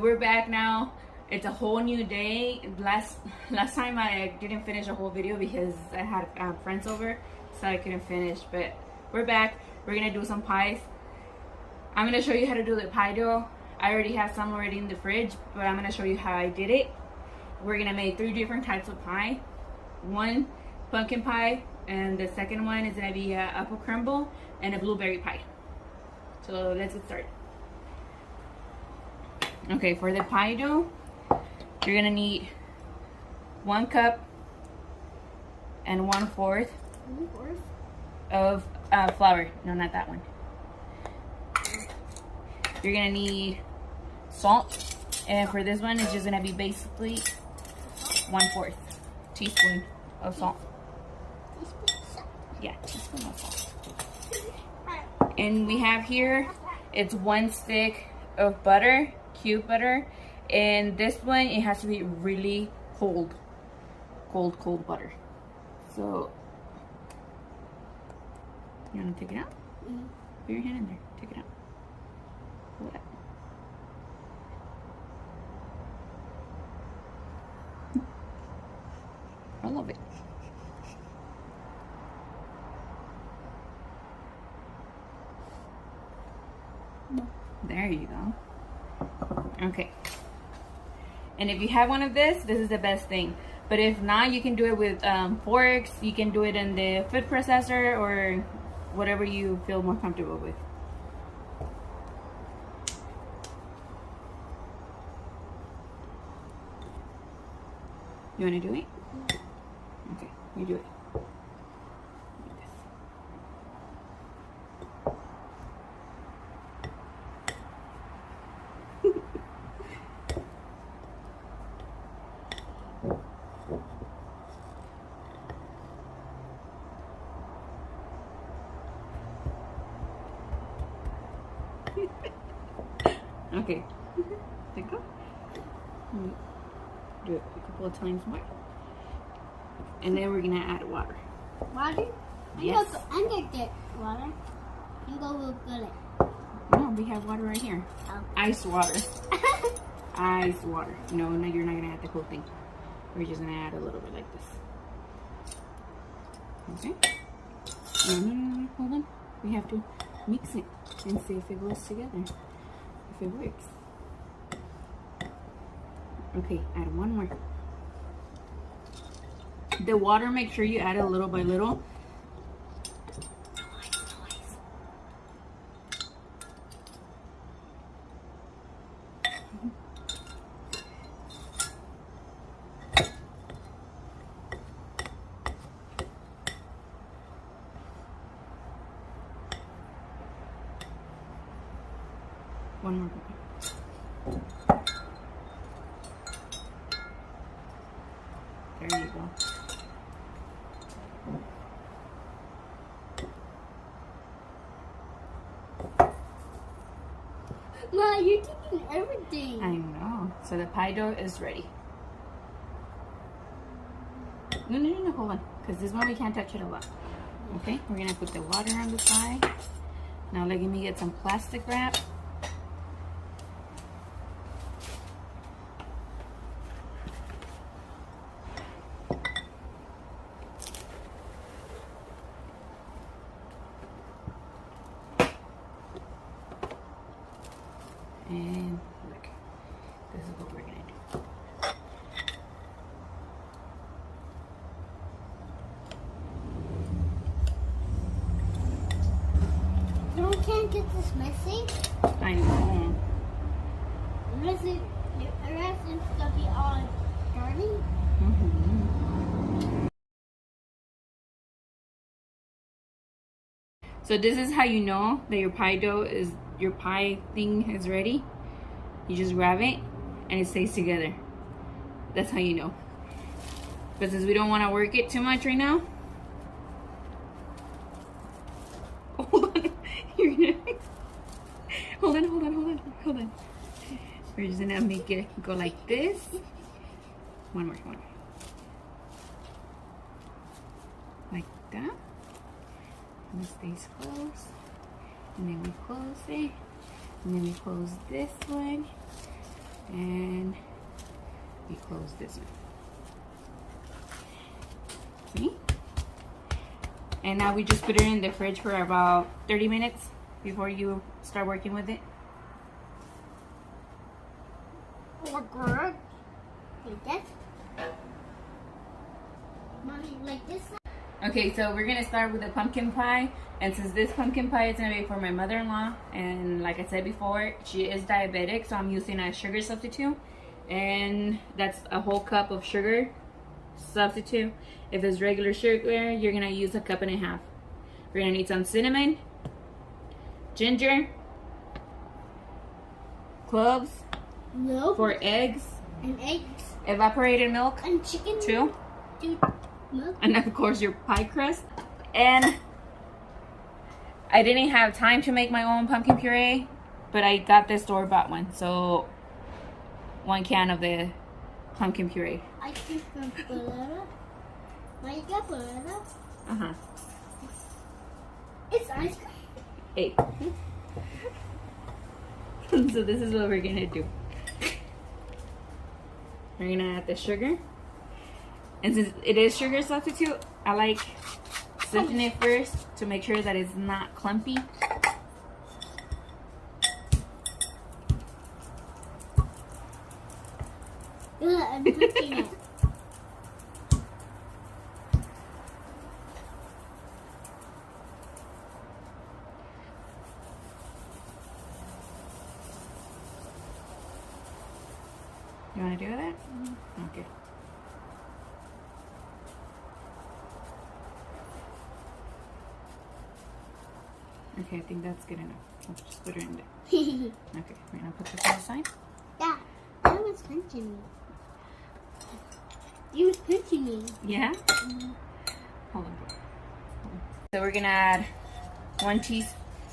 we're back now. It's a whole new day. Last time I didn't finish a whole video because I had friends over, so I couldn't finish. But we're back. We're gonna do some pies. I'm gonna show you how to do the pie dough. I already have some already in the fridge, but I'm gonna show you how I did it. We're gonna make 3 different types of pie. One pumpkin pie, and the second one is gonna be a apple crumble and a blueberry pie. So let's get started. Okay, for the pie dough, you're gonna need 1 cup and 1/4 of flour. No, not that one. You're gonna need salt, and for this one, it's just gonna be basically 1/4 teaspoon of salt. Yeah, teaspoon of salt. And we have here, it's 1 stick of butter, cube butter, and this one, it has to be really cold butter. So you want to take it out? Put your hand in there, take it out. Pull it out. I love it. There you go. Okay. And if you have one of this is the best thing. But if not, you can do it with forks. You can do it in the food processor or whatever you feel more comfortable with. You want to do it? Okay, you do it. Okay, there you go. Do it a couple of times more. And then we're gonna add water. Water? Yes. I'm gonna get water. You go with it. No, we have water right here. Oh. Ice water. Ice water. No, you're not gonna add the whole thing. We're just gonna add a little bit like this. Okay? No, hold on. We have to mix it and see if it goes together. If it works. Okay, add 1 more. The water, make sure you add it little by little. One more. There you go. Ma, you're taking everything. I know. So the pie dough is ready. No, hold on. Because this one we can't touch it a lot. Okay, we're going to put the water on the pie. Now let me get some plastic wrap. And look, this is what we're gonna do. No, we can't get this messy. I know. The rest is gonna be all dirty. So this is how you know that your pie thing is ready. You just grab it and it stays together. That's how you know. But since we don't want to work it too much right now, hold on. Hold on. We're just gonna make it go like this. One more. Like that. And it stays closed. And then we close it. And then we close this one. And we close this one. See? And now we just put it in the fridge for about 30 minutes before you start working with it. Like that? Mommy, like this? Okay, so we're gonna start with the pumpkin pie. And since this pumpkin pie is gonna be for my mother-in-law, and like I said before, she is diabetic, so I'm using a sugar substitute. And that's a whole cup of sugar substitute. If it's regular sugar, you're gonna use 1.5 cups. We're gonna need some cinnamon, ginger, cloves, No. 4 eggs, And eggs. evaporated milk, And chicken. 2, Milk. and of course your pie crust. And I didn't have time to make my own pumpkin puree, but I got the store-bought one. So 1 can of the pumpkin puree. I think from Bolero. Why you got Bolero? Uh-huh. It's ice cream. 8. So this is what we're gonna do. We're gonna add the sugar. And since it is sugar substitute, I like sifting it first to make sure that it's not clumpy. I'm cooking it. You wanna do that? Okay. Okay, I think that's good enough. Let's just put it in there. Okay, we're gonna put this on the side. Yeah, that was punching me. You was punching me. Yeah? Hold on. So we're gonna add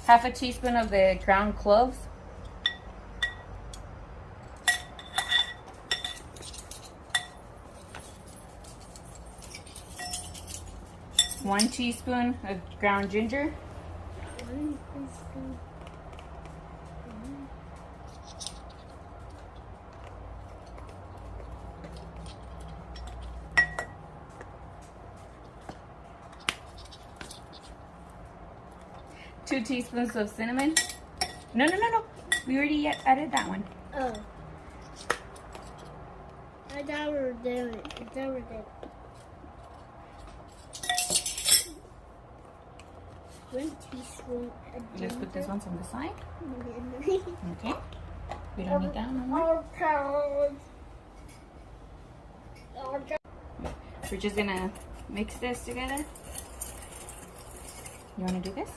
half a teaspoon of the ground cloves. One teaspoon of ground ginger. 1 teaspoon. 2 teaspoons of cinnamon. No. We already added that one. Oh. I thought we were doing it. I thought we were doing it. 1 teaspoon of Let's put this one on the side. ginger. Okay. We don't need that no more. We're just gonna mix this together. You wanna do this?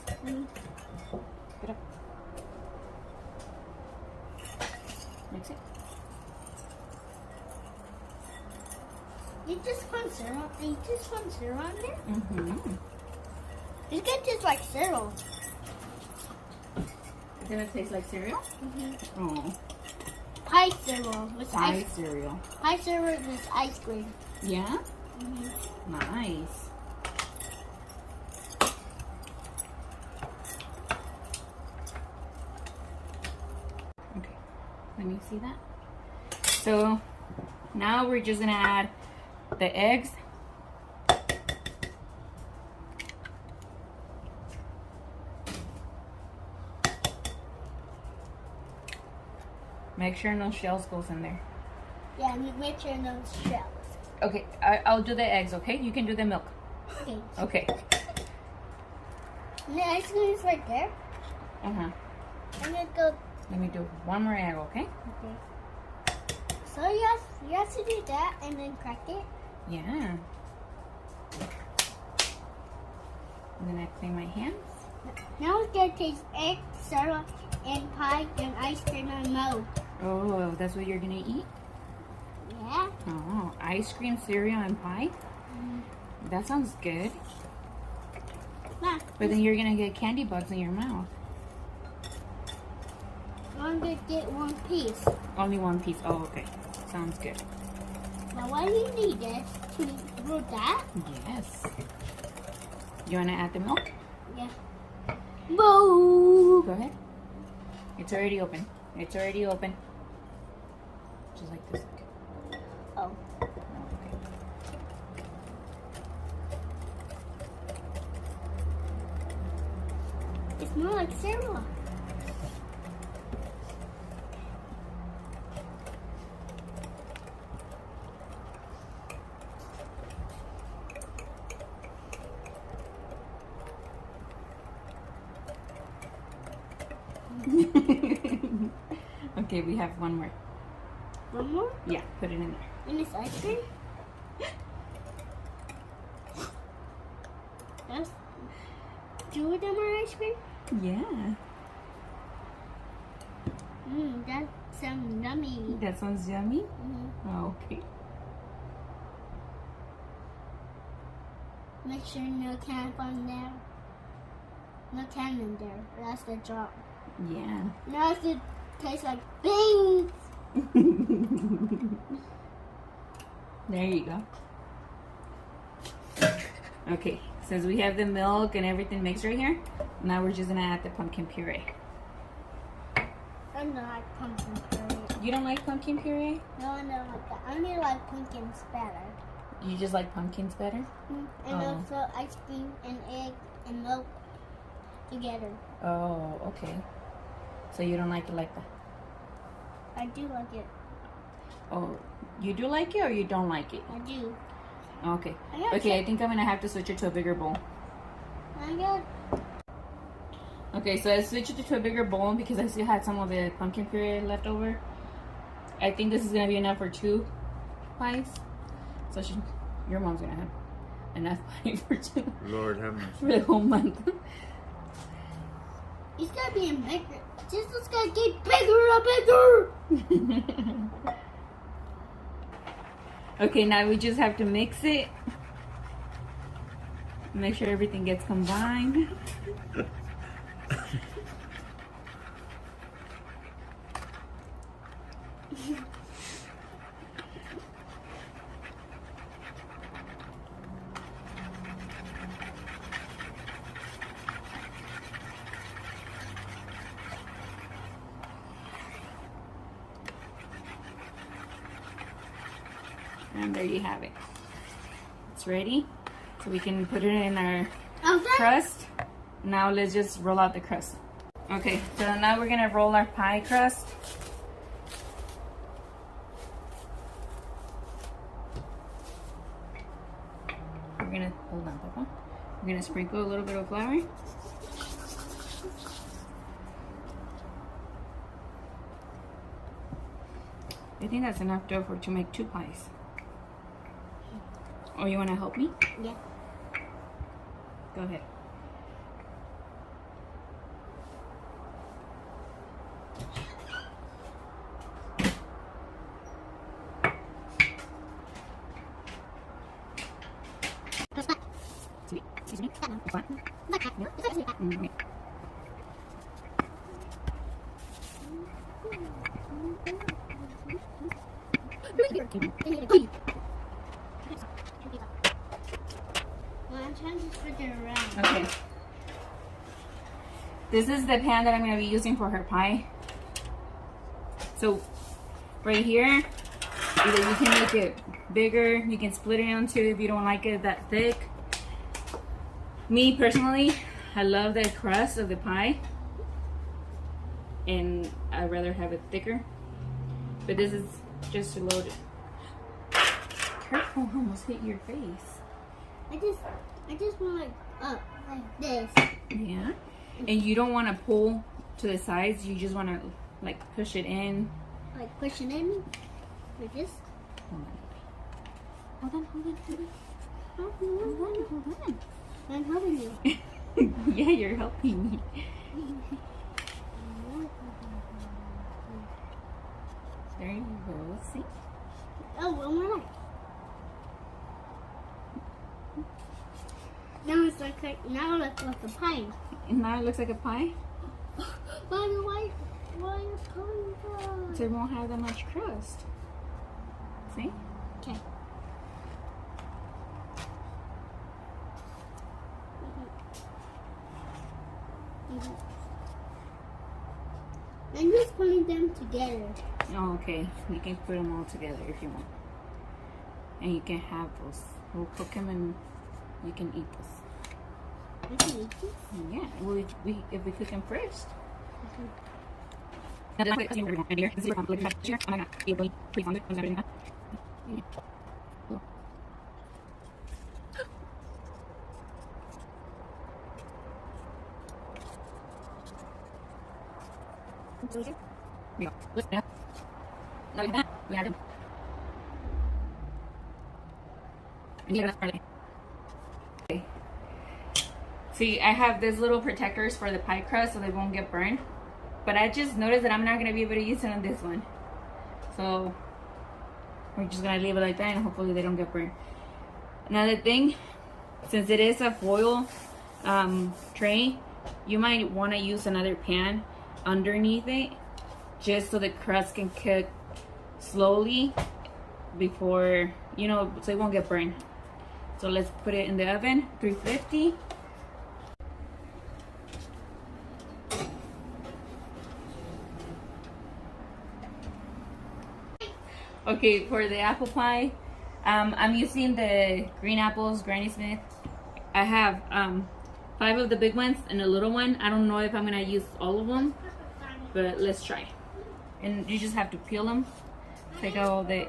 Get up. Mix it. You just want syrup? You just want syrup on there? Mm-hmm. You can just like cereal. It's gonna taste like cereal? Oh. Pie cereal with Pie ice. cereal. Pie cereal with ice cream. Yeah? Nice. Okay, let me see that. So now we're just gonna add the eggs. Make sure no shells goes in there. Yeah, and make sure no shells. Okay, I'll do the eggs, okay? You can do the milk. Okay. Okay. And the ice cream is right there. Uh-huh. I'm gonna go. Let me do one more egg, okay? Okay. So you have to do that and then crack it. Yeah. And then I clean my hands. Now it's gonna taste egg, syrup, and pie, and ice cream and milk. Oh, that's what you're gonna eat? Yeah. Oh, ice cream, cereal, and pie? That sounds good. Nah, But then you're gonna get candy bugs in your mouth. I'm gonna get 1 piece. Only 1 piece. Oh, okay. Sounds good. Now why do you need this to do that? Yes. You wanna add the milk? Yeah. Boo! Go ahead. It's already open. It's already open. Just like this. Oh. Okay. It's more like Sarah. Okay, we have one more. One more? Yeah, put it in there. And this ice cream? That's two of them are ice cream? Yeah. That sounds yummy. That sounds yummy? Mm-hmm. Oh, okay. Make sure no can on there. No can in there. That's the drop. Yeah. Now it tastes like beans. There you go. Okay, since we have the milk and everything mixed right here, now we're just gonna add the pumpkin puree. I don't like pumpkin puree. You don't like pumpkin puree? No, I don't like that. I only like pumpkins better. You just like pumpkins better? And Oh. also ice cream and egg and milk together. Oh, okay. So you don't like it like that? I do like it. Oh, you do like it or you don't like it? I do. Okay. I got Okay, I think I'm gonna have to switch it to a bigger bowl. I got. Okay, so I switched it to a bigger bowl because I still had some of the pumpkin puree left over. I think this is gonna be enough for 2 pies. So your mom's gonna have enough pie for 2 Lord have mercy. for the whole month. It's gotta be bigger. This is gonna get bigger and bigger. Okay, now we just have to mix it. Make sure everything gets combined. And there you have it. It's ready. So we can put it in our Okay. crust. Now let's just roll out the crust. Okay, so now we're gonna roll our pie crust. We're gonna, hold on, Papa. We're gonna sprinkle a little bit of flour. I think that's enough dough to make 2 pies. Oh, you wanna help me? Yeah. Go ahead. Excuse me. What? Okay. Well, I'm trying to switch it around. Okay. This is the pan that I'm going to be using for her pie. So, right here, either you can make it bigger, you can split it into if you don't like it that thick. Me, personally, I love the crust of the pie. And I'd rather have it thicker. But this is just to load it. Careful, almost hit your face. I just want like up like this. Yeah. And you don't want to pull to the sides. You just want to like push it in. Like push it in like this. Hold on, hold on, hold on. Hold on. I'm helping you. Yeah, you're helping me. There you go. See? Oh, one more. Now it's like now it looks like a pie. And now it looks like a pie. Why are you calling So it won't have that much crust. See? Okay. I'm just putting them together. Oh, okay. You can put them all together if you want. And you can have those. We'll cook them and you can eat this. I can eat this? Yeah, if we cook them first. See, I have these little protectors for the pie crust so they won't get burned. But I just noticed that I'm not going to be able to use it on this one. So, we're just going to leave it like that and hopefully they don't get burned. Another thing, since it is a foil tray, you might want to use another pan underneath it just so the crust can cook slowly before, you know, so it won't get burned. So let's put it in the oven, 350. Okay, for the apple pie, I'm using the green apples, Granny Smith. I have 5 of the big ones and a little one. I don't know if I'm gonna use all of them, but let's try. And you just have to peel them. Take out all the...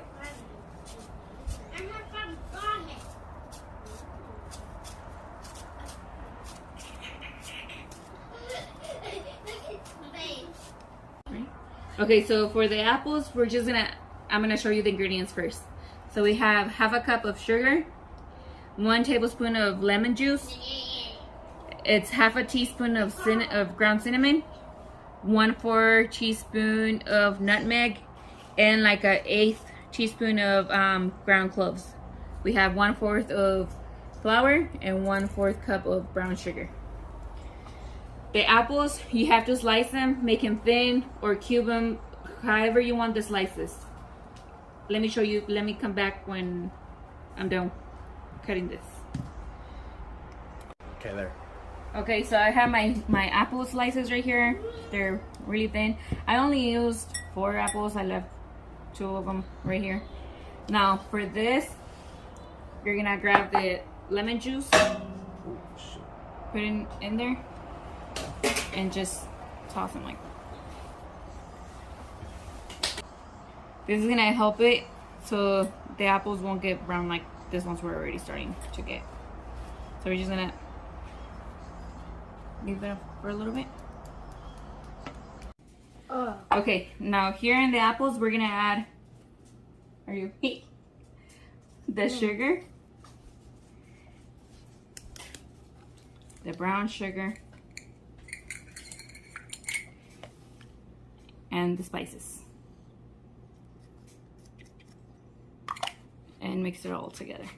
Okay, so for the apples, I'm gonna show you the ingredients first. So we have half a cup of sugar, 1 tablespoon of lemon juice. It's half a teaspoon of ground cinnamon, 1/4 teaspoon of nutmeg, and like a 1/8 teaspoon of ground cloves. We have 1/4 of flour and 1/4 cup of brown sugar. The apples, you have to slice them, make them thin or cube them, however you want the slices. Let me show you, let me come back when I'm done cutting this. Okay, there. Okay, so I have my apple slices right here. They're really thin. I only used 4 apples. I left 2 of them right here. Now for this, you're gonna grab the lemon juice, put it in there, and just toss them like that. This is gonna help it so the apples won't get brown like this ones were already starting to get. So we're just gonna leave it up for a little bit. Okay, now here in the apples we're gonna add, the sugar, the brown sugar, and the spices. And mix it all together.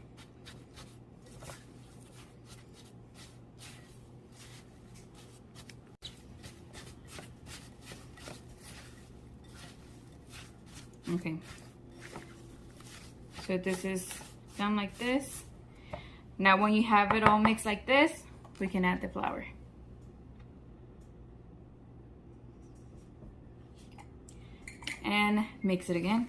Okay. So this is done like this. Now when you have it all mixed like this, we can add the flour. And mix it again.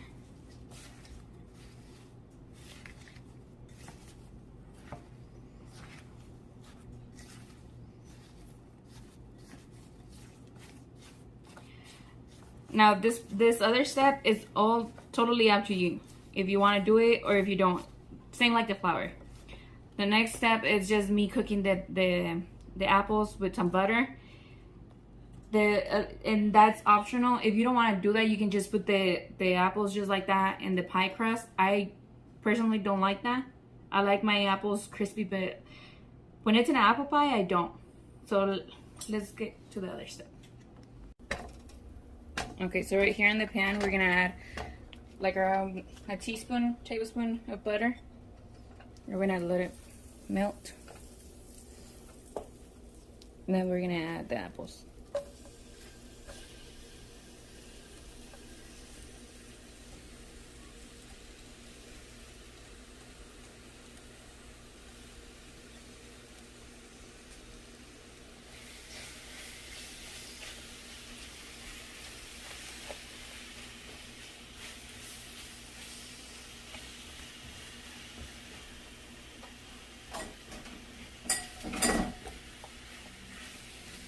Now this other step is all totally up to you. If you want to do it or if you don't. Same like the flour. The next step is just me cooking the apples with some butter. And that's optional. If you don't want to do that, you can just put the apples just like that in the pie crust. I personally don't like that. I like my apples crispy, but when it's an apple pie, I don't. So let's get to the other step. Okay, so right here in the pan, we're gonna add like around a tablespoon of butter. We're gonna let it melt. And then we're gonna add the apples.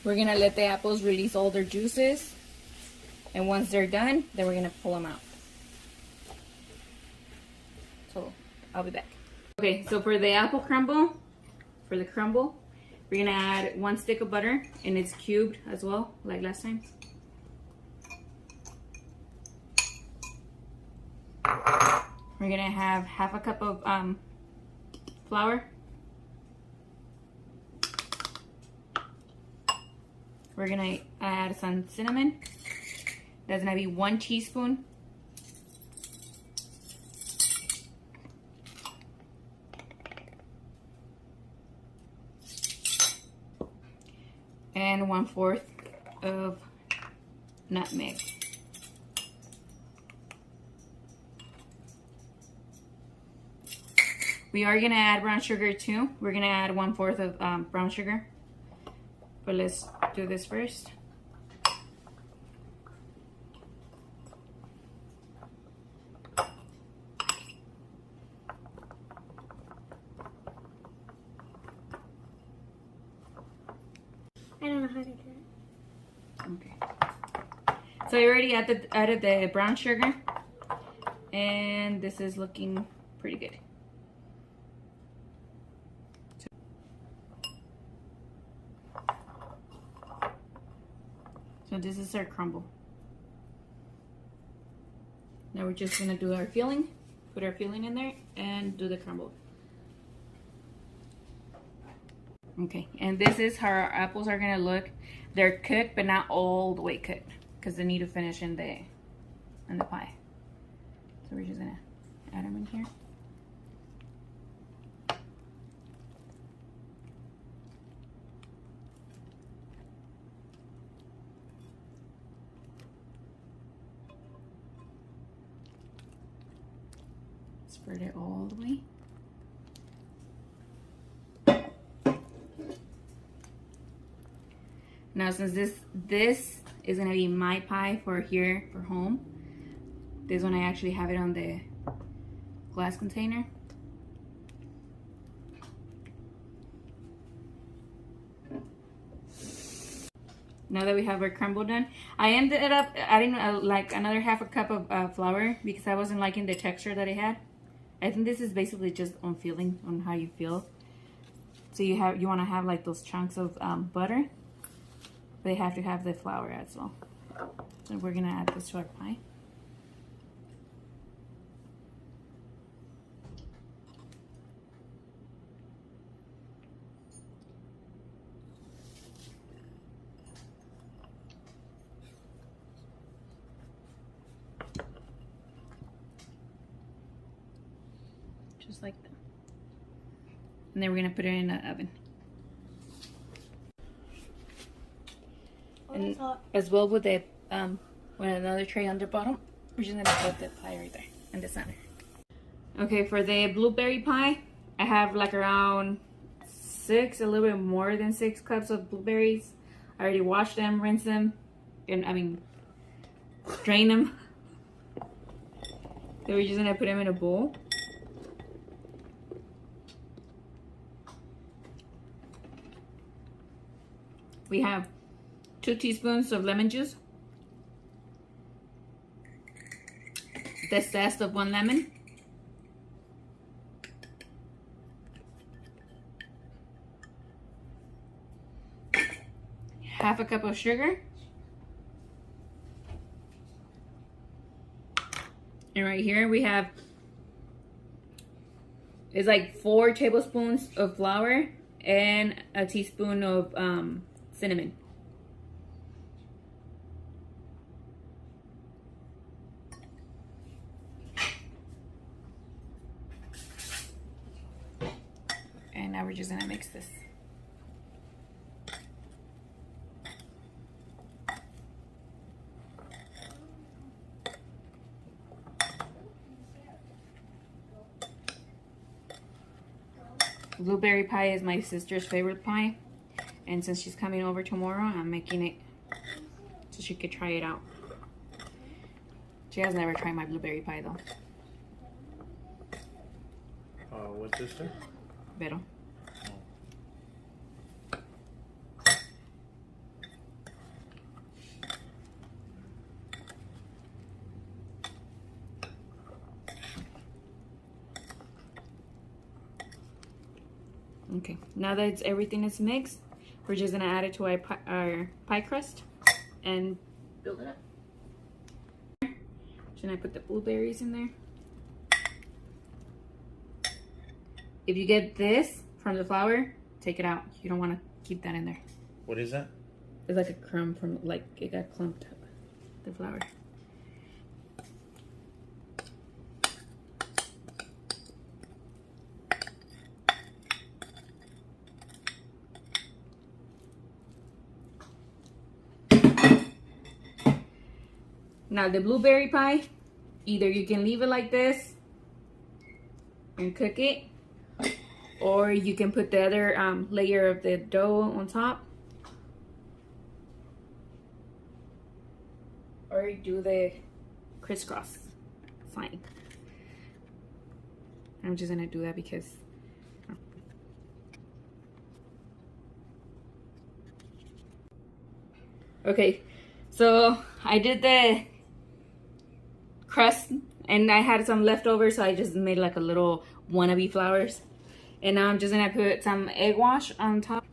We're gonna let the apples release all their juices. And once they're done, then we're gonna pull them out. So I'll be back. Okay, so for the apple crumble, we're gonna add 1 stick of butter, and it's cubed as well, like last time. We're gonna have 1/2 cup of flour. We're gonna add some cinnamon. That's gonna be 1 teaspoon. And 1/4 of nutmeg. We are gonna add brown sugar too. We're gonna add 1/4 of brown sugar. But let's do this first. I don't know how to do it. Okay. So I already added the brown sugar, and this is looking pretty good. So this is our crumble. Now we're just gonna do our filling, put our filling in there, and do the crumble. Okay, and this is how our apples are gonna look. They're cooked, but not all the way cooked, because they need to finish in the pie. So we're just gonna add them in here. Spread it all the way. Now, since this is gonna be my pie for here for home, this one I actually have it on the glass container. Now that we have our crumble done, I ended up adding like another 1/2 cup of flour because I wasn't liking the texture that it had. I think this is basically just on feeling, on how you feel. So you want to have like those chunks of butter. They have to have the flour as well. So we're gonna add this to our pie. Just like that. And then we're gonna put it in the oven. And as well with the with another tray on the bottom, we're just gonna put the pie right there in the center. Okay, for the blueberry pie, I have like around a little bit more than 6 cups of blueberries. I already washed them, rinsed them, and drain them. So we're just gonna put them in a bowl. We have 2 teaspoons of lemon juice, the zest of 1 lemon, half a cup of sugar, and right here we have, it's like 4 tablespoons of flour and a teaspoon of cinnamon. And now we're just gonna mix this. Blueberry pie is my sister's favorite pie. And since she's coming over tomorrow, I'm making it so she could try it out. She has never tried my blueberry pie though. What sister? Vero. Okay, now that everything is mixed, we're just gonna add it to our pie crust and build it up. Should I put the blueberries in there? If you get this from the flour, take it out. You don't want to keep that in there. What is that? It's like a crumb from, like, it got clumped up, the flour. Now the blueberry pie, either you can leave it like this and cook it, or you can put the other layer of the dough on top, or do the crisscross. Fine. I'm just gonna do that because okay, so I did the crust and I had some leftovers, so I just made like a little wannabe flowers. And now I'm just gonna put some egg wash on top.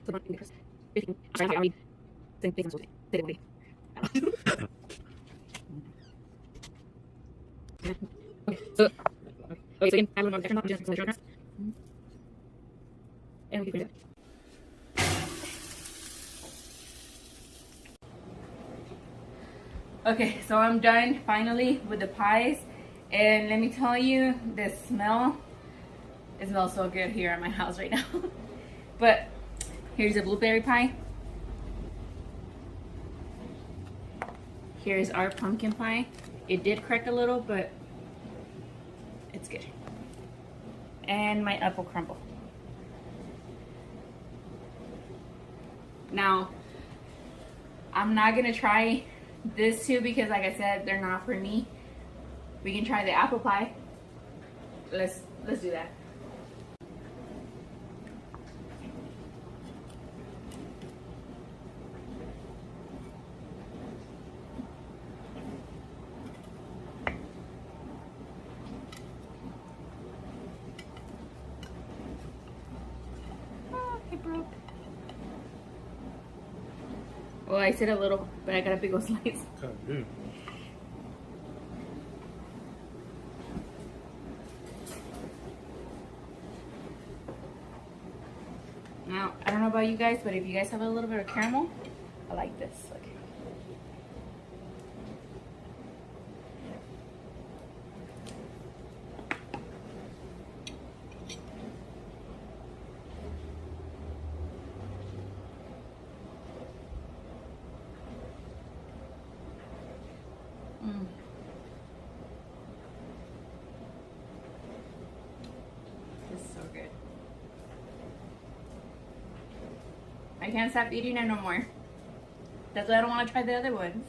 Okay, so I'm done finally with the pies, and let me tell you, the smell, it smells so good here at my house right now. But here's a blueberry pie. Here's our pumpkin pie. It did crack a little, but it's good. And my apple crumble. Now, I'm not gonna try this two because, like I said, they're not for me. We can try the apple pie. Let's do that. Oh, it broke. Well, I said a little, but I got a big old slice. Oh, dude. Now, I don't know about you guys, but if you guys have a little bit of caramel, I like this. Look. This is so good. I can't stop eating it no more. That's why I don't want to try the other ones.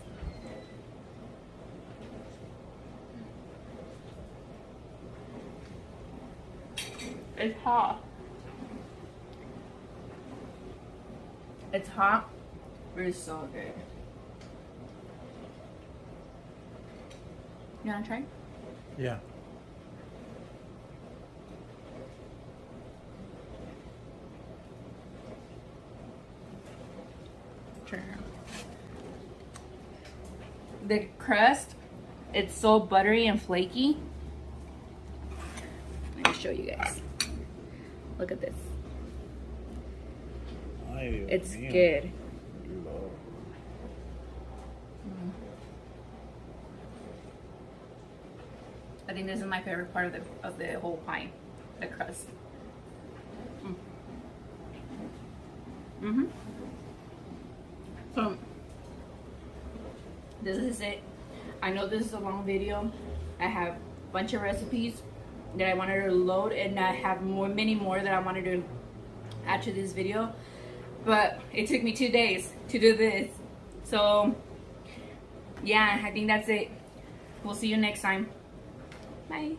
It's hot. It's hot, but it's so good. You wanna try? Yeah. Sure. The crust, it's so buttery and flaky. Let me show you guys. Look at this. It's good. I think this is my favorite part of the whole pie, the crust. So this is it. I know this is a long video. I have a bunch of recipes that I wanted to load, and I have many more that I wanted to add to this video, but it took me 2 days to do this. So yeah, I think that's it. We'll see you next time. Bye.